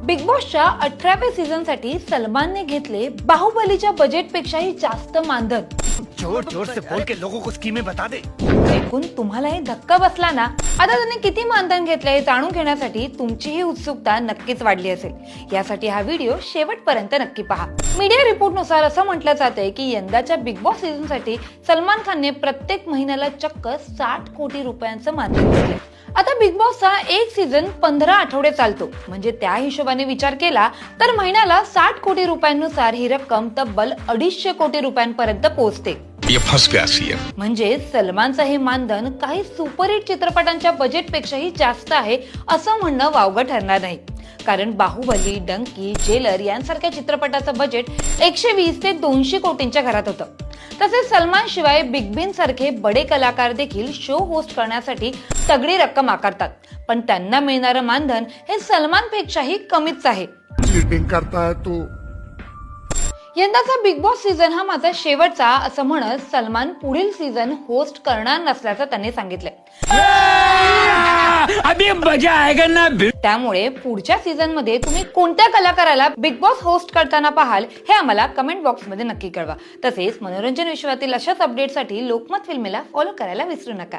Big बॉसच्या 18व्या season साठी सलमानने घेतले बाहुबलीच्या बजेट पेक्षाही जास्त मानधन। जोर जोर से बोल के लोगों को स्कीमें बता दे। ऐकून तुम्हालाही धक्का बसला ना? आता त्याने किती मानधन घेतले हे जाणून घेण्यासाठी तुमचीही उत्सुकता नक्कीच वाढली असेल। यासाठी हा व्हिडिओ शेवटपर्यंत नक्की पहा। मीडिया रिपोर्टनुसार असं म्हटलं जातंय की यंदाच्या बिग बॉस सीझन साठी सलमान खानने प्रत्येक महिन्याला चक्क 60 कोटी रुपयांचं मानधन घेतले। आता बिग बॉसचा एक सीझन 15 आठवडे चालतो, म्हणजे त्या हिशोबाने विचार केला तर महिन्याला 60 कोटी रुपयांनुसार ही रक्कम तब्बल 250 कोटी रुपयांपर्यंत पोहोचते। ये फंस गया सीएम। म्हणजे सलमानचं हे मानधन काही सुपरहिट चित्रपटांच्या बजेट पेक्षाही जास्त आहे असं म्हणणं वावगं ठरणार नाही। कारण बाहुबली, डंकी, जेलर यांसारख्या चित्रपटाचं बजेट 120 ते 200 कोटींच्या घरात होतं। तसेच सलमान शिवाय बिग बीन सारखे बडे कलाकार देखील शो होस्ट करण्यासाठी तगडी रक्कम आकारतात, पण त्यांना मिळणारं मानधन हे सलमान पेक्षाही कमीच आहे। चीटिंग करता है तू। यंदाचा बिग बॉस सीझन हा माझा शेवटचा असं म्हणत सलमान पुढील सीझन होस्ट करणार नसल्याचं त्यांनी सांगितलंय। अभी मजा आएगा ना। त्यामुळे पुढच्या सीझन मध्ये तुम्ही कोणत्या कलाकाराला बिग बॉस होस्ट करताना पाहाल हे आम्हाला कमेंट बॉक्स मध्ये नक्की कळवा। तसेच मनोरंजन विश्वातील अशाच अपडेटसाठी लोकमत फिल्मीला फॉलो करायला विसरू नका।